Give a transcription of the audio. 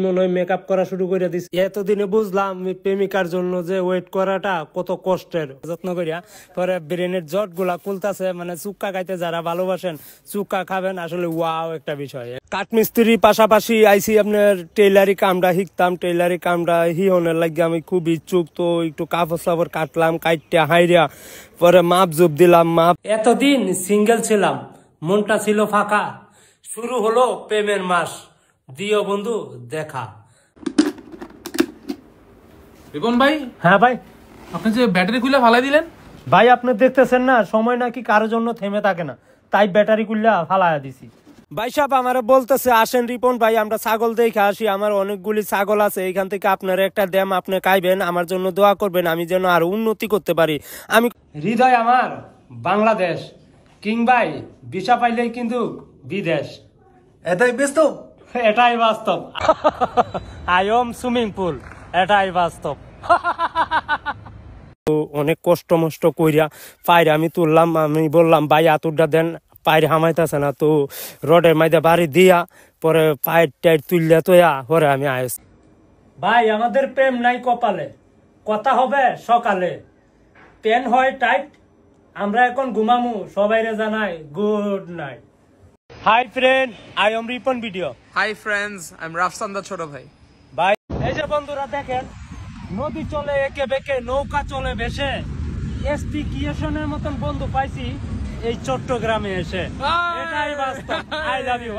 মনে হয় মেকআপ করা শুরু করে দিস। এতদিনে বুঝলাম প্রেমিকার জন্য যে ওয়েট করাটা কত কষ্টের। যত্ন করিয়া পরে ব্রেনের জট গুলা খুলতাছে, মানে চুক্কা খাইতে যারা ভালোবাসেন চুক্কা খাবেন, আসলে ওয়াও একটা বিষয়। কাঠমিস্ত্রি পাশাপাশি আইসি আপনার টেইলারি কামটা শিখতাম। টেইলারি কামটা হিওনের লাগে আমি খুব ইচ্ছুক, তো একটু কাপড় সাপড় কাটলাম, কাটটা হাইরিয়া পরে মাপ জোপ দিলাম। মাপ এতদিন সিঙ্গেল ছিলাম, মনটা ছিল ফাঁকা, শুরু হলো প্রেমের মাস, দিও বন্ধু দেখা। রিপন ভাই। হ্যাঁ ভাই। আপনি যে ব্যাটারি খুলে ফালাই দিলেন ভাই, আপনি দেখতেছেন না সময় নাকি কারোর জন্য থেমে থাকে না, তাই ব্যাটারি খুলে ফালাইয়া দিছি। ভাই সাহেব আমারে বলতেছে আসেন রিপন ভাই আমরা ছাগল দেখে আসি, আমার অনেকগুলি ছাগল আছে, এখান থেকে আপনার একটা দেম আপনি খাইবেন, আমার জন্য দোয়া করবেন, আমি যেন আরো উন্নতি করতে পারি। আমি হৃদয় আমার বাংলাদেশ, কিং ভাই ভিসা পাইলেই কিন্তু বিদেশ। এটাই বাস্তব, এটাই বাস্তব। আইএম সুইমিং পুল, এটাই বাস্তব। অনেক কষ্ট মষ্ট কইরা পায়রে আমি তুললাম, আমি বললাম ভাই আতুরটা দেন, পায়রে হামাইতেছে না, তো রডের মাইদে বাড়ি দিয়া পরে পায়ের টাইট তুললে তো পরে আমি আইস। ভাই আমাদের প্রেম নাই কপালে, কথা হবে সকালে, পেন হয় টাইট, আমরা এখন ঘুমামু, সবাইরে জানাই good night. Hi friend, I am Ripon video. Hi friends, I am Rafsan the Choto Bhai. ভাই এই যে বন্ধুরা দেখেন, নদী চলে একে বেঁকে, নৌকা চলে ভেসে, এসপি ক্রিয়েশনের মতন বন্ধু পাইছি এই চট্টগ্রামে এসে, এটাই বাস্তব। I love you.